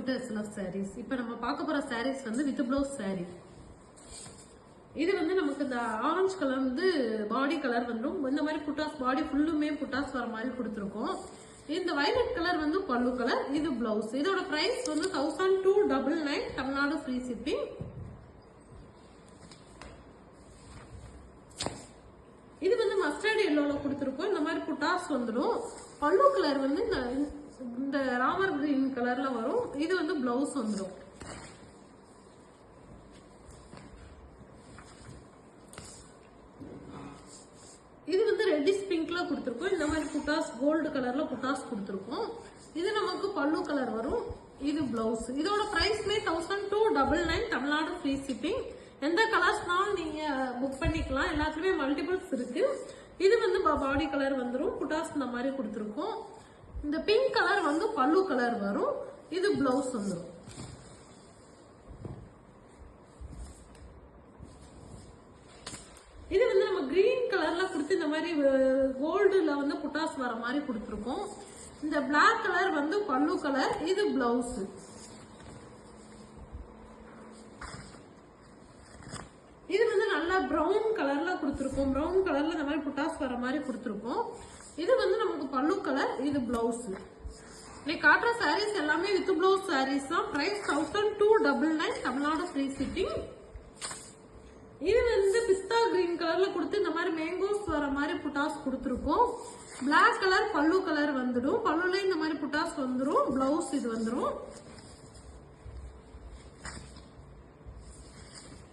Welcome to SLF sarees. இப்போ நம்ம பார்க்க போற sarees வந்து வித் ப்ளவுஸ் saree. இது வந்து நமக்கு இந்த ஆரஞ்சு கலர் வந்து பாடி கலர் வந்துரும். இந்த மாதிரி புட்டாஸ் பாடி ஃபுல்லுமே புட்டாஸ் வர மாதிரி கொடுத்துருக்கோம். இந்த வயலட் கலர் வந்து பல்லு கலர், இது பிளவுஸ். இதோட பிரைஸ் வந்து 1299 தமிழ்நாடு ஃப்ரீ ஷிப்பிங். இது வந்து மஸ்டர்ட் எல்லோல கொடுத்துருக்கோம். இந்த மாதிரி புட்டாஸ் வந்துடும். பல்லு கலர் வந்து இந்த ராமர் கிரீன் கலர்ல வரும். இது வந்து பிளவுஸ் வந்துடும். இது வந்து ரெட்டிஷ் பிங்க்ல கொடுத்துருக்கோம். இந்த மாதிரி புட்டாஸ் கோல்டு கலர்ல புட்டாஸ் கொடுத்துருக்கோம். இது நமக்கு பல்லு கலர் வரும். இது பிளவுஸ். இதோட பிரைஸ்மே 1299 தமிழ்நாடு ஃப்ரீ ஷிப்பிங். எந்த கலர்ஸ்னாலும் நீங்க புக் பண்ணிக்கலாம். எல்லாத்துலயுமே மல்டிபிள்ஸ் இருக்கு. இது வந்து பாடி கலர் வந்துடும். புட்டாஸ் இந்த மாதிரி கொடுத்துருக்கோம். இந்த பிங்க் கலர் வந்து பல்லு கலர் வரும். இது பிளவுஸ் வந்துடும். இது வந்து நம்ம கிரீன் கலர்ல கொடுத்து இந்த மாதிரி கோல்டுல வந்து புட்டாஸ் வர மாதிரி கொடுத்துருக்கோம். இந்த பிளாக் கலர் வந்து பல்லு கலர், இது பிளவுஸ். இது வந்து நல்லா பிரவுன் கலர்ல கொடுத்துருக்கோம். பிரவுன் கலர்ல இந்த மாதிரி புட்டாஸ் வர மாதிரி கொடுத்துருக்கோம். இது வந்து நமக்கு பல்லு கலர், இது பிளவுஸ். இன்னைக்கு காட்டுற சாரீஸ் எல்லாமே வித் பிளவுஸ் சாரீஸ் தான். Price 1299 Tamil Nadu free shipping. இது வந்து பிஸ்தா கிரீன் கலர்ல கொடுத்து இந்த மாதிரி மேங்கோஸ் வர மாதிரி புட்டாஸ் கொடுத்துருக்கோம். பிளாக் கலர் பல்லு கலர் வந்துடும். பல்லுல இந்த மாதிரி புட்டாஸ் வந்துடும். பிளவுஸ் இது வந்துடும்.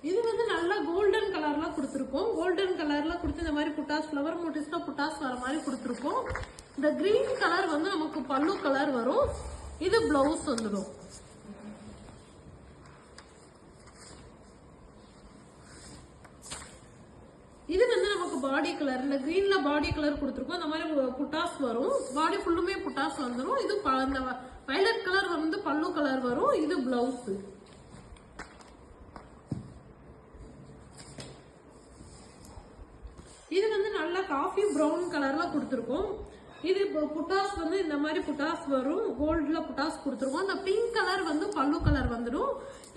இது வந்து நல்லா கோல்டன் கலர்ல கொடுத்துருக்கோம். கோல்டன் கலர்ல கொடுத்து இந்த மாதிரி புட்டாஸ் ஃபிளவர் மோட்டிவ்ஸ்ல புட்டாஸ் வர மாதிரி கொடுத்துருக்கோம். இந்த கிரீன் கலர் வந்து நமக்கு பல்லு கலர் வரும். இது பிளவுஸ் வந்துடும். இது வந்து நமக்கு பாடி கலர். இந்த கிரீன்ல பாடி கலர் கொடுத்துருக்கோம். இந்த மாதிரி புட்டாஸ் வரும். பாடி ஃபுல்லுமே புட்டாஸ் வந்துடும். இது வயலட் கலர் வந்து பல்லு கலர் வரும். இது பிளவுஸ். இது வந்து நல்ல காஃபி பிரவுன் கலர்ல கொடுத்துருக்கோம். இது புட்டாஸ் வந்து இந்த மாதிரி புட்டாஸ் வரும். கோல்ட்ல புட்டாஸ் கொடுத்துருக்கோம். இந்த பிங்க் கலர் வந்து பல்லு கலர் வந்துடும்.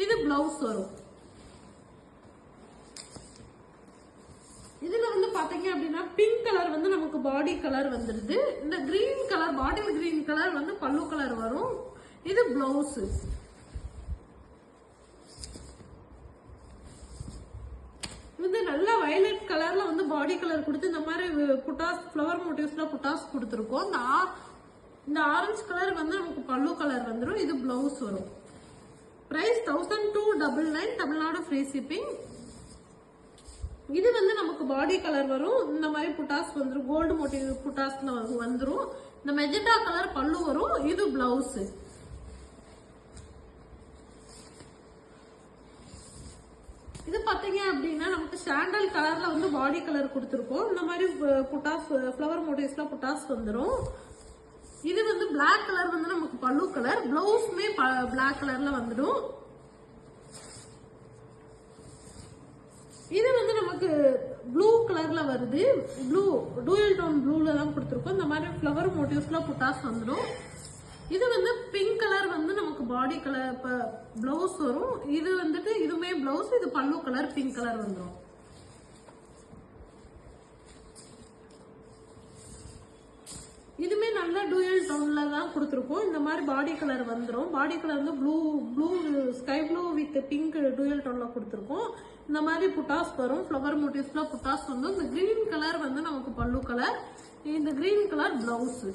இது பிளவுஸ் வரும். இதுல வந்து பாத்தீங்க அப்படின்னா பிங்க் கலர் வந்து நமக்கு பாடி கலர் வந்துருது. இந்த green colour bottle green colour வந்து பல்லு கலர் வரும். இது பிளவுஸ். இது நல்ல வயலட் கலர்ல வந்து பாடி கலர் கொடுத்து இந்த மாதிரி புட்டாஸ் ஃபிளவர் மோட்டிவ்ஸ்ல புட்டாஸ் கொடுத்துருக்கோம். இந்த ஆரஞ்சு கலர் வந்து நமக்கு பல்லு கலர் வந்துடும். இது பிளவுஸ் வரும். Price 1299 Tamil Nadu free shipping. இது வந்து நமக்கு பாடி கலர் வரும். இந்த மாதிரி புட்டாஸ் வந்துடும். கோல்டு மோட்டிவ் புட்டாஸ் வந்துடும். இந்த மெஜெண்டா கலர் பல்லு வரும். இது பிளவுஸ். இது பாத்தீங்க அப்படின்னா நமக்கு சாண்டல் கலர்ல வந்து பாடி கலர் கொடுத்துருக்கோம். இந்த மாதிரி புட்டாஸ் ஃபிளவர் மோட்டிவ்ஸ்ல புட்டாஸ் வந்துடும். இது வந்து பிளாக் கலர் வந்து நமக்கு பல்லு கலர். பிளவுஸ்மே பிளாக் கலர்ல வந்துடும். இது வந்து நமக்கு ப்ளூ கலர்ல வருது. ப்ளூ டூயல் டோன் ப்ளூல தான் கொடுத்துருக்கோம். இந்த மாதிரி ஃபிளவர் மோட்டிவ்ஸ்ல புட்டாஸ் வந்துடும். இது வந்து பிங்க் கலர் வந்து நமக்கு பாடி கலர் பிளவுஸ் வரும். இது வந்துட்டு இதுமே பிளவுஸ். இது பல்லு கலர் பிங்க் கலர் வந்துடும். இதுமே நல்ல டூயல் டோன்ல தான் கொடுத்துருக்கோம். இந்த மாதிரி பாடி கலர் வந்துடும். பாடி கலர் வந்து blue sky blue with pink dual டோன்ல கொடுத்துருக்கோம். இந்த மாதிரி புட்டாஸ் வரும். ஃபிளவர் மோட்டிவ்ஸ்ல புட்டாஸ் வந்து இந்த கிரீன் கலர் வந்து நமக்கு பல்லு கலர். இந்த கிரீன் கலர் பிளவுஸ்.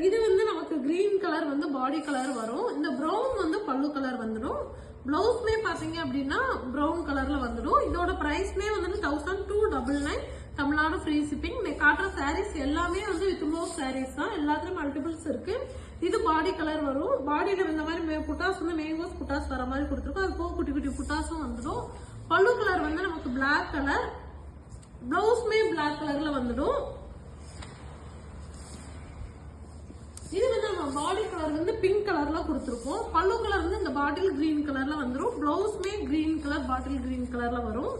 இது வந்து நமக்கு கிரீன் கலர் வந்து பாடி கலர் வரும். இந்த பிரவுன் வந்து பல்லு கலர் வந்துடும். பிளவுஸ்மே பாத்தீங்க அப்படின்னா பிரவுன் கலர்ல வந்துடும். இதோட பிரைஸ்மே வந்து 1299 தமிழ்நாடு ஃப்ரீ ஷிப்பிங். காட்டுற சாரீஸ் எல்லாமே வந்து வித் ப்ளவுஸ் சாரீஸ் தான். எல்லாத்துலயும் மல்டிபிள்ஸ் இருக்கு. இது பாடி கலர் வரும். பாடியில இந்த மாதிரி புட்டாஸ் வந்து மேங்கோஸ் புட்டாஸ் வர மாதிரி கொடுத்துருக்கோம். அது போக குட்டி குட்டி புட்டாஸும் வந்துடும். பல்லு கலர் வந்து நமக்கு பிளாக் கலர். பிளவுஸ்மே பிளாக் கலர்ல வந்துடும். இது வந்து நம்ம பாடி கலர் வந்து பிங்க் கலர்ல கொடுத்துருக்கோம். பல்லு கலர் வந்து இந்த பாட்டில் கிரீன் கலர்ல வந்துடும். பிளவுஸ்மே கிரீன் கலர் பாட்டில் கிரீன் கலர்ல வரும்.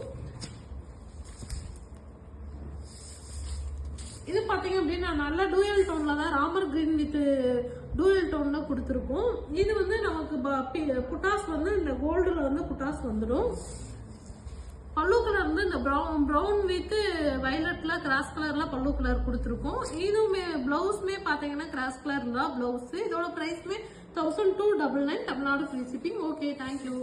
இது பாத்தீங்க அப்படின்னா நல்ல டூயல் டோன்ல தான் ராமர் கிரீன் வித் டூயல் டோன்ல கொடுத்துருக்கோம். இது வந்து நமக்கு புட்டாஸ் வந்து இந்த கோல்டுல வந்து புட்டாஸ் வந்துடும். பல்லு கலர் வந்து இந்த ப்ரௌன் வித் வயலட்ல கிராஸ் கலர்ல பல்லு கலர் கொடுத்துருக்கோம். இதுவுமே பிளவுஸ்மே பாத்தீங்கன்னா கிராஸ் கலர் தான் பிளவுஸ். இதோட பிரைஸ்மே 1299 Tamil Nadu free shipping. Okay, thank you.